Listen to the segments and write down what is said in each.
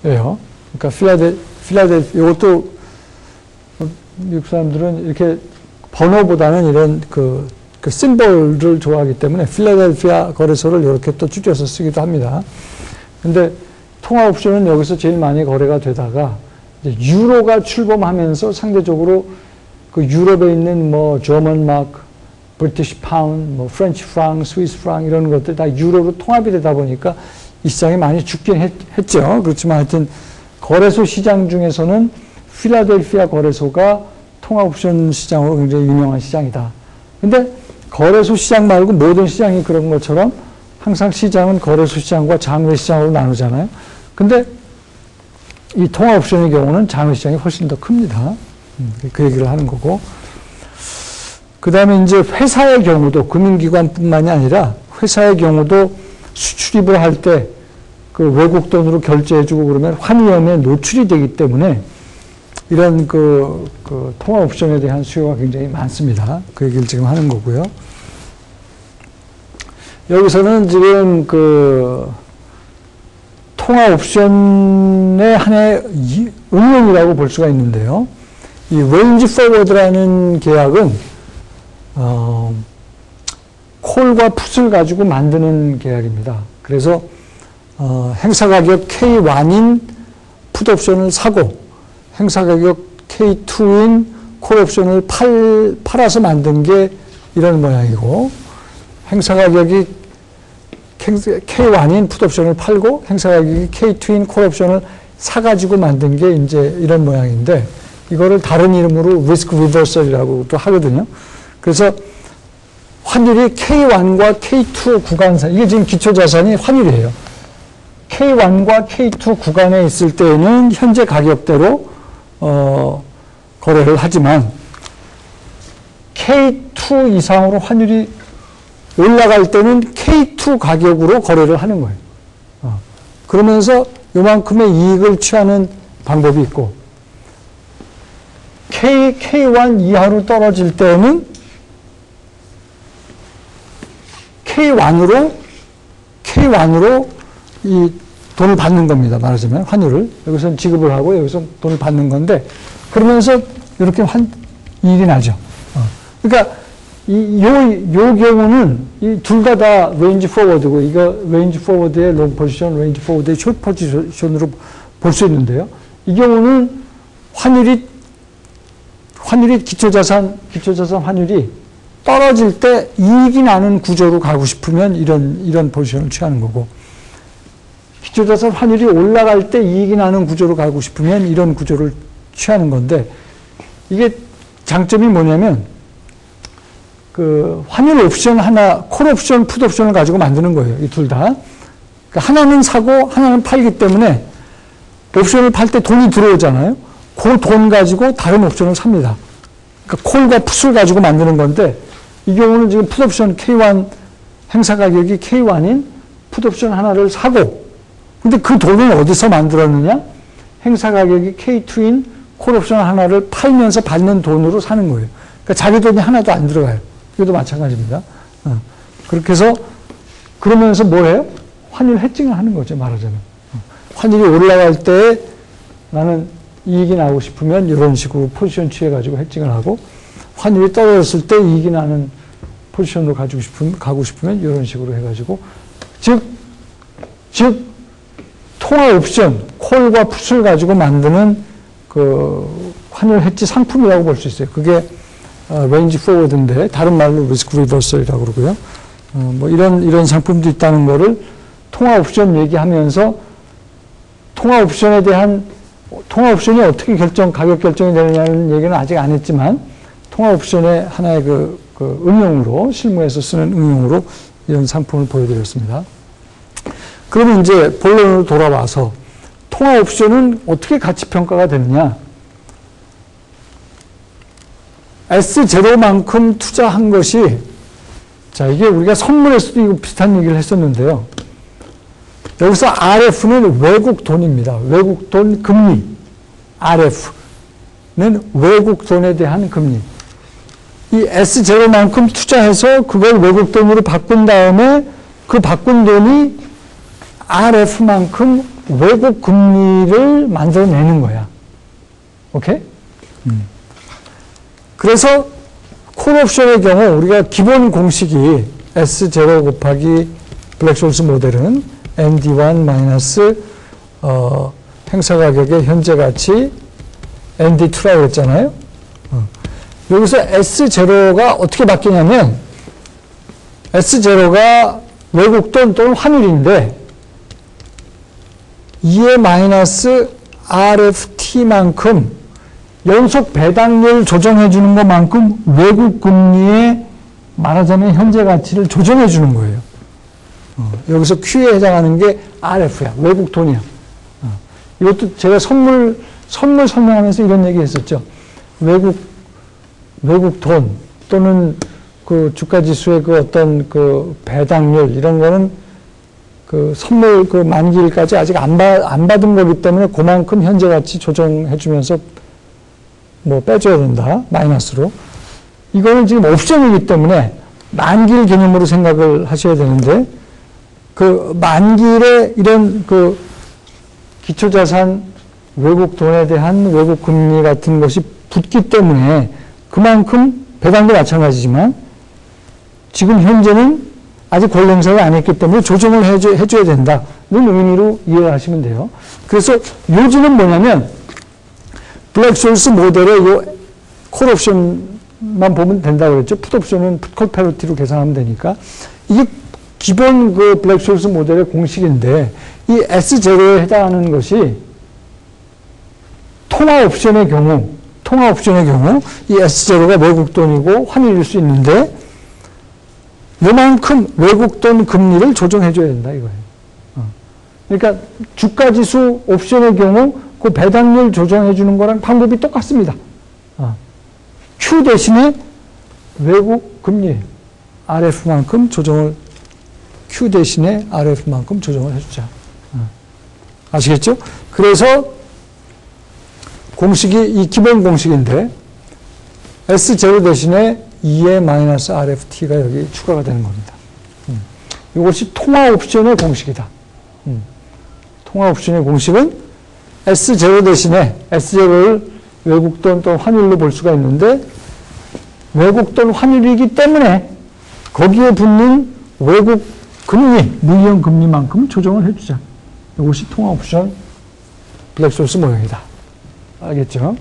그러니까 필라델피아, 이것도 미국 사람들은 이렇게 번호보다는 이런 그 심볼을 좋아하기 때문에 필라델피아 거래소를 이렇게 또 줄여서 쓰기도 합니다. 근데 통화 옵션은 여기서 제일 많이 거래가 되다가 이제 유로가 출범하면서 상대적으로 그 유럽에 있는 뭐 저먼 마크, 브리티시 파운드, 뭐 프렌치 프랑, 스위스 프랑 이런 것들 다 유로로 통합이 되다 보니까 이 시장이 많이 죽긴 했죠. 그렇지만 하여튼 거래소 시장 중에서는 필라델피아 거래소가 통화 옵션 시장으로 굉장히 유명한 시장이다. 근데 거래소 시장 말고 모든 시장이 그런 것처럼 항상 시장은 거래소 시장과 장외 시장으로 나누잖아요. 근데 이 통화 옵션의 경우는 장외 시장이 훨씬 더 큽니다. 그 얘기를 하는 거고. 그 다음에 이제 회사의 경우도 금융기관뿐만이 아니라 회사의 경우도 수출입을 할 때 그 외국 돈으로 결제해주고 그러면 환위험에 노출이 되기 때문에 이런 그 통화 옵션에 대한 수요가 굉장히 많습니다. 그 얘기를 지금 하는 거고요. 여기서는 지금 그 통화 옵션의 하나의 응용이라고 볼 수가 있는데요. 이 레인지 포워드라는 계약은 콜과 풋을 가지고 만드는 계약입니다. 그래서 행사 가격 K1인 풋 옵션을 사고 행사 가격 K2인 콜 옵션을 팔아서 만든 게 이런 모양이고, 행사 가격이 K1인 풋 옵션을 팔고 행사 가격이 K2인 콜 옵션을 사가지고 만든 게 이제 이런 모양인데, 이거를 다른 이름으로 리스크 리버설이라고도 하거든요. 그래서 환율이 K1과 K2 구간사, 이게 지금 기초자산이 환율이에요. K1과 K2 구간에 있을 때는 현재 가격대로 거래를 하지만 K2 이상으로 환율이 올라갈 때는 K2 가격으로 거래를 하는 거예요. 그러면서 요만큼의 이익을 취하는 방법이 있고, K1 이하로 떨어질 때는 K1으로 이 돈을 받는 겁니다. 말하자면 환율을 여기서 지급을 하고 여기서 돈을 받는 건데, 그러면서 이렇게 이익이 나죠. 그러니까 요 경우는 이 둘 다 레인지 포워드고, 이거 레인지 포워드의 롱 포지션, 레인지 포워드의 숏 포지션으로 볼 수 있는데요. 이 경우는 환율이 기초자산 환율이 떨어질 때 이익이 나는 구조로 가고 싶으면 이런 포지션을 취하는 거고, 기초자산 환율이 올라갈 때 이익이 나는 구조로 가고 싶으면 이런 구조를 취하는 건데, 이게 장점이 뭐냐면 그 환율 옵션 하나, 콜 옵션, 풋 옵션을 가지고 만드는 거예요. 이 둘 다. 그러니까 하나는 사고 하나는 팔기 때문에 옵션을 팔 때 돈이 들어오잖아요. 그 돈 가지고 다른 옵션을 삽니다. 그러니까 콜과 풋을 가지고 만드는 건데, 이 경우는 지금 풋 옵션 K1 행사 가격이 K1인 풋 옵션 하나를 사고, 근데 그 돈을 어디서 만들었느냐? 행사 가격이 K2인 콜 옵션 하나를 팔면서 받는 돈으로 사는 거예요. 그러니까 자기 돈이 하나도 안 들어가요. 이것도 마찬가지입니다. 그렇게 해서 그러면서 뭘 해요? 환율 해칭을 하는 거죠, 말하자면. 환율이 올라갈 때 나는 이익이 나고 싶으면 이런 식으로 포지션 취해가지고 해칭을 하고, 환율이 떨어졌을 때 이익이 나는 포지션으로 가고 싶으면 이런 식으로 해가지고, 즉 통화 옵션, 콜과 풋을 가지고 만드는 그 환율 해지 상품이라고 볼 수 있어요. 그게 레인지 포워드인데 다른 말로 리스크 리버설이라고 그러고요. 뭐 이런 상품도 있다는 거를 통화 옵션 얘기하면서, 통화 옵션이 어떻게 가격 결정이 되느냐는 얘기는 아직 안 했지만, 통화 옵션의 하나의 그 응용으로, 실무에서 쓰는 응용으로 이런 상품을 보여드렸습니다. 그러면 이제 본론으로 돌아와서 통화 옵션은 어떻게 가치 평가가 되느냐? S0만큼 투자한 것이, 자, 이게 우리가 선물에서도 이거 비슷한 얘기를 했었는데요. 여기서 RF는 외국 돈입니다. 외국 돈 금리. RF는 외국 돈에 대한 금리. 이 S0만큼 투자해서 그걸 외국 돈으로 바꾼 다음에 그 바꾼 돈이 RF만큼 외국 금리를 만들어내는 거야. 오케이? 그래서 콜옵션의 경우 우리가 기본 공식이 S0 곱하기 블랙숄스 모델은 ND1 마이너스 행사 가격의 현재 가치 ND2라고 했잖아요. 여기서 S0가 어떻게 바뀌냐면 S0가 외국 돈 또는 환율인데 2의 마이너스 RFT만큼 연속 배당률 조정해 주는 것만큼 외국 금리의 말하자면 현재 가치를 조정해 주는 거예요. 여기서 Q에 해당하는 게 RF야. 외국 돈이야. 이것도 제가 선물 설명하면서 이런 얘기 했었죠. 외국 돈 또는 그 주가지수의 그 어떤 그 배당률 이런 거는 그 선물 그 만기일까지 아직 안 받은 거기 때문에 그만큼 현재 가치 조정해 주면서 뭐 빼줘야 된다. 마이너스로. 이거는 지금 옵션이기 때문에 만기일 개념으로 생각을 하셔야 되는데 그 만기일에 이런 그 기초자산 외국 돈에 대한 외국 금리 같은 것이 붙기 때문에 그만큼 배당도 마찬가지지만 지금 현재는 아직 권리 행사를 안 했기 때문에 조정을 해줘야 된다는 의미로 이해하시면 돼요. 그래서 요지는 뭐냐면 블랙숄스 모델의 요 콜옵션만 보면 된다고 그랬죠. 풋옵션은 풋콜 패러티로 계산하면 되니까 이게 기본 그 블랙숄스 모델의 공식인데 이 S0에 해당하는 것이 통화옵션의 경우 이 S0가 외국 돈이고 환율일 수 있는데 요만큼 외국 돈 금리를 조정해 줘야 된다 이거예요. 그러니까 주가지수 옵션의 경우 그 배당률 조정해 주는 거랑 방법이 똑같습니다. Q 대신에 외국 금리 RF만큼 조정을 Q 대신에 RF만큼 조정을 해주자. 아시겠죠? 그래서 공식이 이 기본 공식인데 S0 대신에 2의 마이너스 RFT가 여기 추가가 되는 겁니다. 이것이 통화 옵션의 공식이다. 통화 옵션의 공식은 S0 대신에 S0를 외국 돈 또는 환율로 볼 수가 있는데 외국 돈 환율이기 때문에 거기에 붙는 외국 금리, 무이용 금리만큼 조정을 해주자. 이것이 통화 옵션 블랙숄스 모형이다. 알겠죠?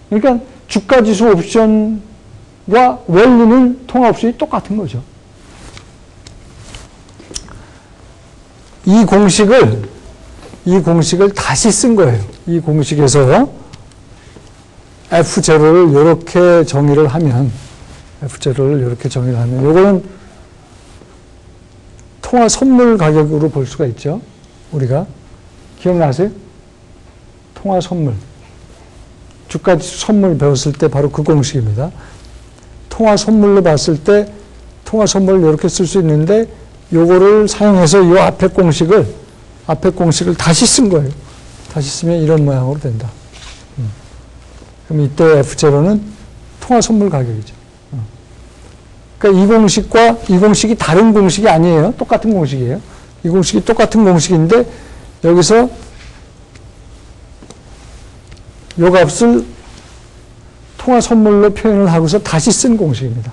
그러니까 주가지수 옵션과 원리는 통화 옵션이 똑같은 거죠. 이 공식을 다시 쓴 거예요. 이 공식에서 F0를 이렇게 정의를 하면 요거는 통화 선물 가격으로 볼 수가 있죠. 우리가 기억나세요? 통화 선물. 주가지수 선물 배웠을 때 바로 그 공식입니다. 통화 선물로 봤을 때 통화 선물을 이렇게 쓸 수 있는데 요거를 사용해서 이 앞에 공식을 다시 쓴 거예요. 다시 쓰면 이런 모양으로 된다. 그럼 이때 F0는 통화 선물 가격이죠. 그러니까 이 공식과 이 공식이 다른 공식이 아니에요. 똑같은 공식이에요. 이 공식이 똑같은 공식인데 여기서 요 값을 통화 선물로 표현을 하고서 다시 쓴 공식입니다.